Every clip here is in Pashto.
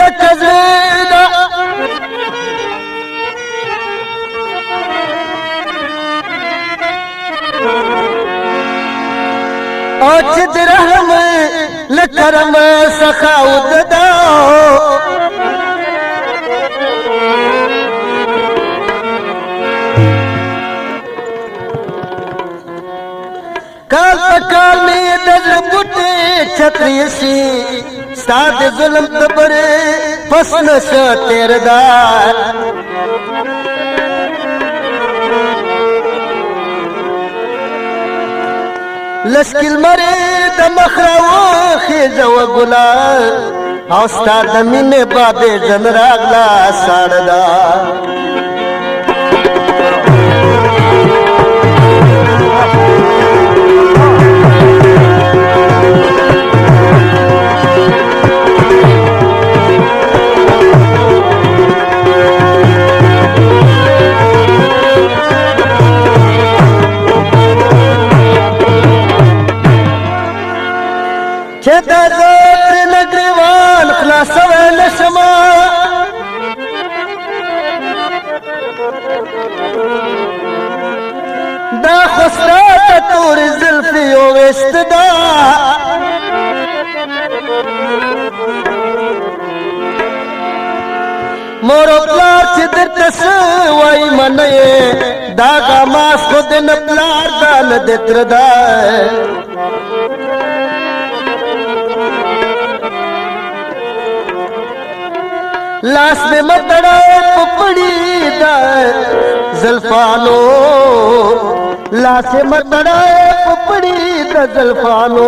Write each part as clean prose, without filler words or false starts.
لکزیدا او چې د رحم لکرم سخاوت دا کال پکال می د بوټي چھتری شي ساد ظلم تبره پس نشه تیر دا لشکل مری د مخراو خیزه و ګلا او ستا د مینې بابې جن راغلا ساړدا چې د زړه نګریوان خلاصوي نشما دا خستا تور زلفي او استدا مور پلار چې درته وای منې دا غماس خود نه پلار دال دتردا لاس میں متڑا پپڑی دا زلفانو لاس میں متڑا پپڑی دا زلفانو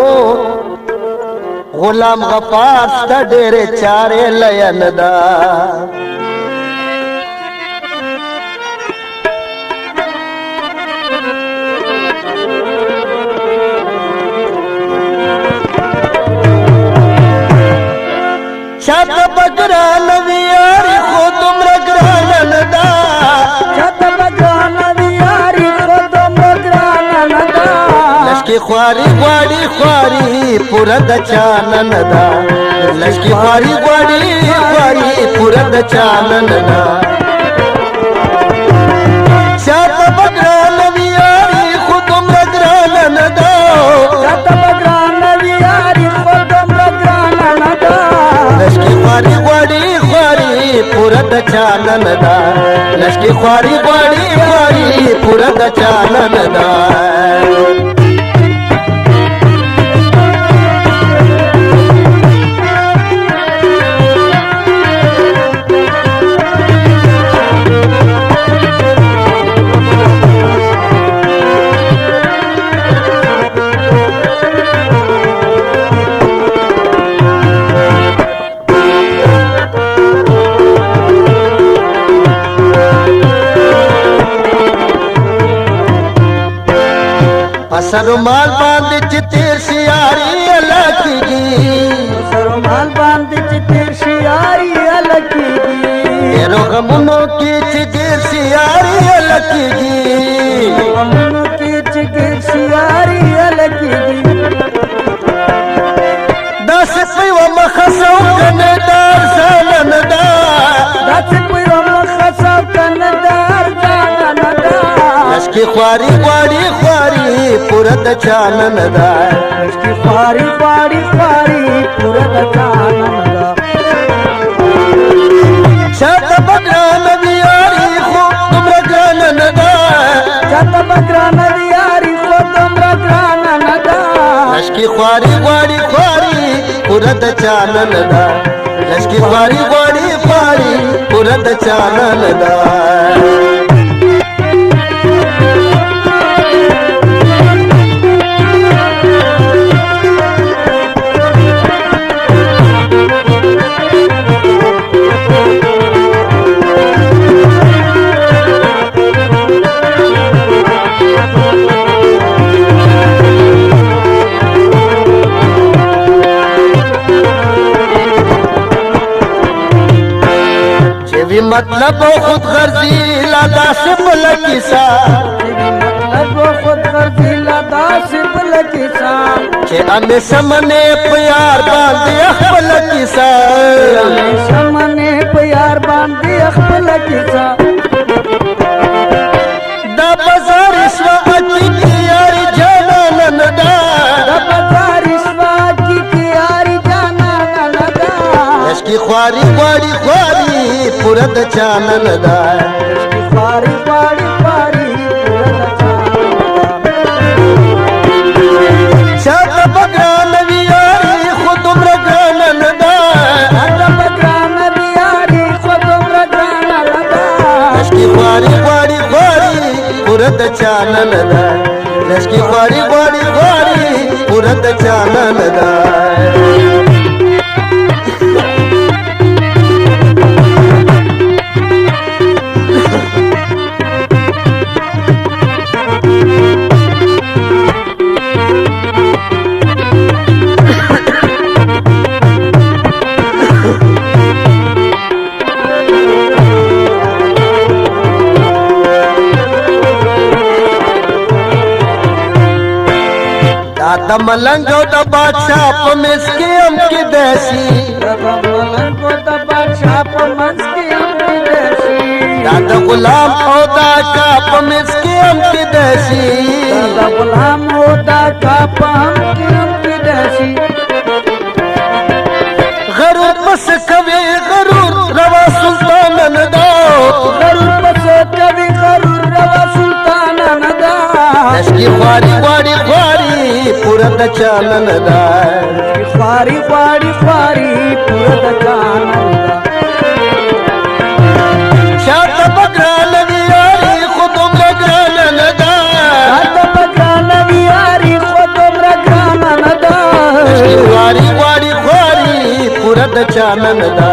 غلام غفار ستا ډېرې چارې لین دا چاته بګران ویاري خو دومره ګرانه نه ده چاته بګران ویاري خو دومره ګرانه نه ده لشکي خواري غواړي خواري پوره د چانه نه ده لشکي خواري غواړي خواري پوره د چانه نه ده چاته بګران ویاري خو دومره ګرانه نه ده چاته بګران ویاري خو دومره ګرانه نه ده لشکي خواري غواړي خواري پوره د چانه نه ده لشکي خواري غواړي خواري پوره د چانه نه ده سرمال باندې چې تیر سیاري الکیږي سرمال باندې چې تیر سیاري الکیږي ډېرو غمونو کې چې تیر سیاري الکیږي غمونو کې چې تیر سیاري الکیږي داسې په یوه مخه سو کنه دار ځان نه ده داسې په یوه مخه سو کنه دار ځان نه ده لشکي خواري غواړي خواري پوره د چانه نه ده لشکي خواري غواړي خواري پوره د چانه نه ده چاته بګرانه ویاري خو دومره ګرانه نه ده چاته بګرانه ویاري خو دومره ګرانه نه ده لشکي خواري غواړي خواري پوره د چانه نه ده لشکي خواري غواړي خواري پوره د چانه نه ده مطلب خود غرضی لادا سے بلکیسا مطلب خود غرضی لادا سے بلکیسا چې همیشه منې په یار باندې خپله کیسه همیشه منې په یار باندې خپله کیسه دا بازار شوه حقیقي یاري جانانه نه ده دا بازار شوه حقیقي یاري جانانه نه ده عشقي خواري غواړي خواري پوره د چانه نه ده خواري غواړي خواري پوره د چانه چاته به ګرانه وي یاري خو دومره ګرانه نه ده چاته به ګرانه وي یاري خو دومره ګرانه نه ده عشقي خواري غواړي خواري پوره د چانه نه ده عشقي خواري غواړي خواري پوره د چانه نه ده د ملنګ او د بادشاہ په مس کې هم کې داسي د ملنګ او د بادشاہ په منځ کې هم کېدای شي دا د غلام او د کا په مس کې هم کې داسي د غلام او د کا په هم کې هم کېدای شي غرور پس کوي غرور روا سلطان نه دا غرور پس کوي غرور روا سلطان نه دا عشقي خواري غواړي خواري پوره د چانه نه ده خواري غواړي خواري پوره د چانه نه ده چاته به ګرانه وي یاري خو دومره ګرانه نه ده چاته به ګرانه وي یاري خو دومره ګرانه نه ده عشقي خواري غواړي خواري پوره د چانه نه ده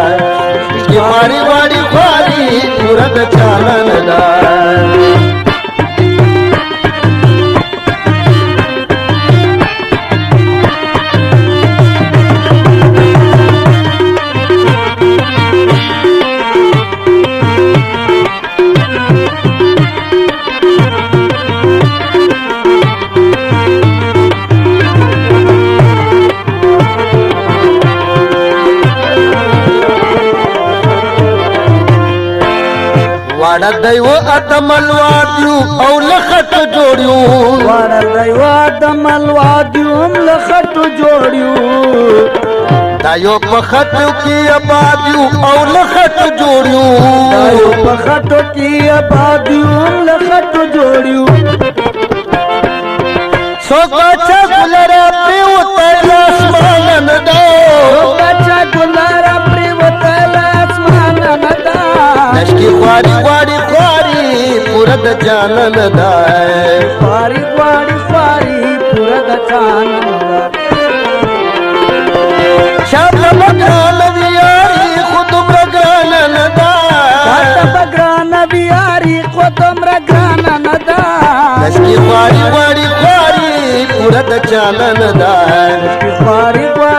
عشقي خواري غواړي خواري پوره د چانه نه ده واړه دیو اتمل وادیو او لخت جوړیو واړه دیو اتمل وادیو لخت جوړیو دا یو په خطو کې آبادیو او لخت جوړیو دا یو په خطو کې آبادیو لخت جوړیو څوک بچا ګلرا پریوته اسمان نه دا څوک بچا ګلرا پریوته اسمان نه دا عشقي خواري غواړي خواري پوره د جانه نه ده خواري غواړي خواري پوره د جانه نه ده چاته به ګرانه وي یاري خو دومره ګرانه نه ده چاته به ګرانه وي یاري خو دومره ګرانه نه ده عشقي خواري غواړي خواري پوره د جانه نه ده خواري غواړي